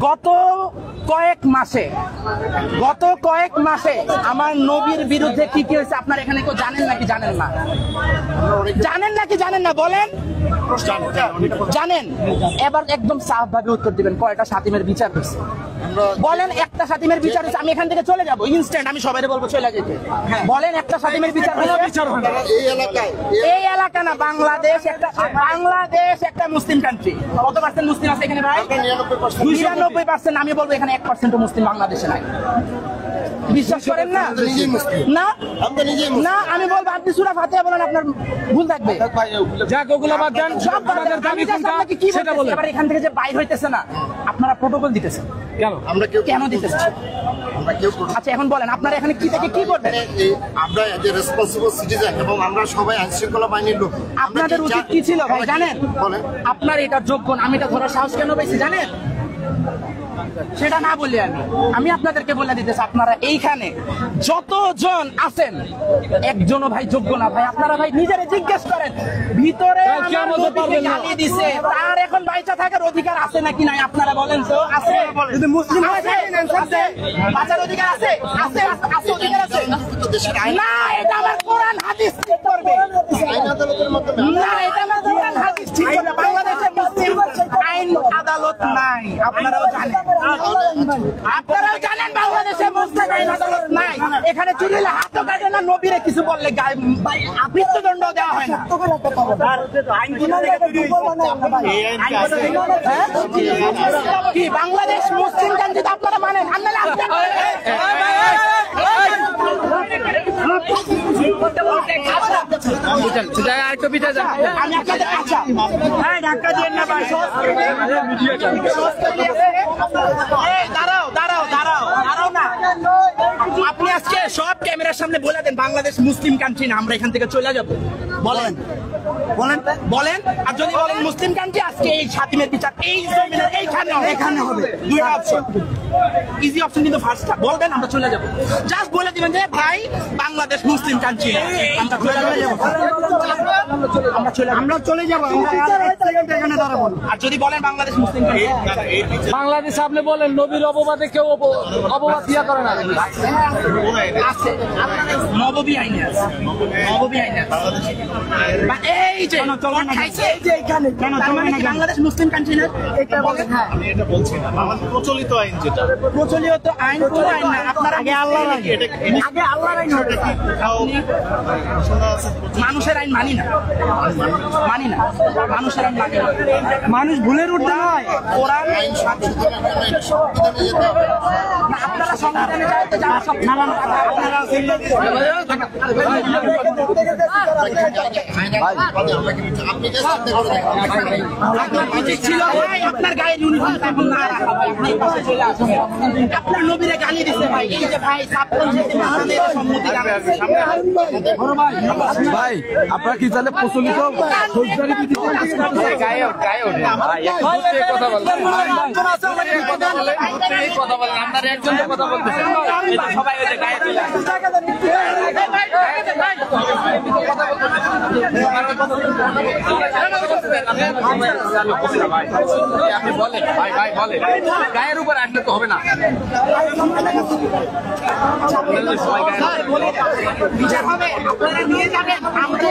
গত কয়েক মাসে আমার নবীর বিরুদ্ধে কি কি হয়েছে আপনারা এখানে কেউ জানেন নাকি জানেন না বলেন জানেন। এবার একদম সাফ ভাবে উত্তর দিবেন, কয়টা শাতিমের বিচার হয়েছে বলেন। একটা শাতিমের বিচার হয়েছে, আমি এখান থেকে চলে যাবো ইনস্ট্যান্ট, আমি সবাই বলবো চলে যেতে। বলেন একটা শাতিমের বিচার হয়েছে? এই এলাকা না, বাংলাদেশ একটা মুসলিম কান্ট্রি। কত পার্সেন্ট মুসলিম আছে এখানে ভাই? 99%। আমি বলবো এখানে 1% মুসলিম বাংলাদেশে নাই। বিশ্বাস করেন না? না আমি বলবো আপনি সূরা ফাতিহা বলেন, আপনার ভুল থাকবে। এবার এখান থেকে যে বাইর হইতেছে না, আপনারা প্রোটোকল দিতেছেন কেন দিতেছেন? আচ্ছা এখন বলেন আপনারা এখানে কি থেকে কি করবেন? আমরা রেসপন্সিবল সিটিজেন এবং আমরা সবাই আইন শৃঙ্খলা বাহিনীর লোক। আপনাদের উচিত কি ছিল ভাই জানেন? আপনার এটা যোগ্য না, আমি এটা ধরার সাহস কেন পেয়েছি জানেন? সেটা না বলি আমি আপনাদেরকে বলে দিতেছি, আপনারা এইখানে যতজন আছেন একজনও ভাই যোগ্য না ভাই। আপনারা ভাই নিজেরা জিজ্ঞেস করেন, ভিতরে গালি দিছে তার এখন বাইচা থাকার অধিকার আছে নাকি নাই? আপনারা বলেন তো আছে? যদি মুসলিম বাঁচার অধিকার আছে অধিকার আছে না? এটা আমার কোরআন হাদিস ঠিক করবে না, এটা আমার কোরআন হাদিস ঠিক করবে। বাংলাদেশে মুসলিম আইন আদালত নাই, আপনারাও জানেন বাংলাদেশে মুসলিম আইন আদালত নাই। এখানে চুরি হলে হাতও কাটে না, নবীরে কিছু বললে মৃত্যুদণ্ড দেওয়া হয় না। কি বাংলাদেশ মুসলিম কান্ট্রি আপনারা মানেন? দাঁড়াও না, আপনি আজকে সব ক্যামেরার সামনে বলে দেন বাংলাদেশ মুসলিম কান্ট্রি না, আমরা এখান থেকে চলে যাব। বলেন। আর যদি বলেন মুসলিম কান্ট্রি, আজকে এই শাতিমের বিচার এই জমিনের এইখানে হবে। দুইটা অপশন, ইজি অপশন কিন্তু ফার্স্টটা বলবেন, আমরা চলে যাব। জাস্ট বলে দিবেন যে ভাই বাংলাদেশ মুসলিম কান্ট্রি, আমরা চলে যাব। এখানে দাঁড়াবো। আর যদি বলেন বাংলাদেশ মুসলিম কান্ট্রি, বাংলাদেশ আপনি বলেন নবীর অপবাদে কেউ অপবাদ দিয়া করে না আছে, নববী আইনে আছে, এই যে বাংলাদেশ মুসলিম কান্ট্রি না, এটা বলেন। হ্যাঁ আমি এটা বলছি না, আমাদের প্রচলিত আইন যেটা প্রচলিত আইন, কোন আইন না, আপনার আগে আল্লাহর আইন মানুষের আইন মানি না, মানুষের আইন মানি না। মানুষ ভুলের ঊর্ধ্বে নয়, কোরআন আপনারা সংবিধানে যাইতে যাওয়া সব আপনারা আপনার গায়ের ইউনিফর্ম এখন না রাখা ভাই, আপনি পাশে চলে আসুন। আপনার নবীরে গালি দিচ্ছে ভাই, এই যে ভাই ভাই আপনারা কি তাহলে প্রচলিত কথা বলেন? আপনার একজন কথা বলতেছেন সবাই আপনি বলেন ভাই বলেন, গায়ের উপর আসলে তো হবে না। বিচার হবে, আপনারা নিয়ে যাবেন, আমরা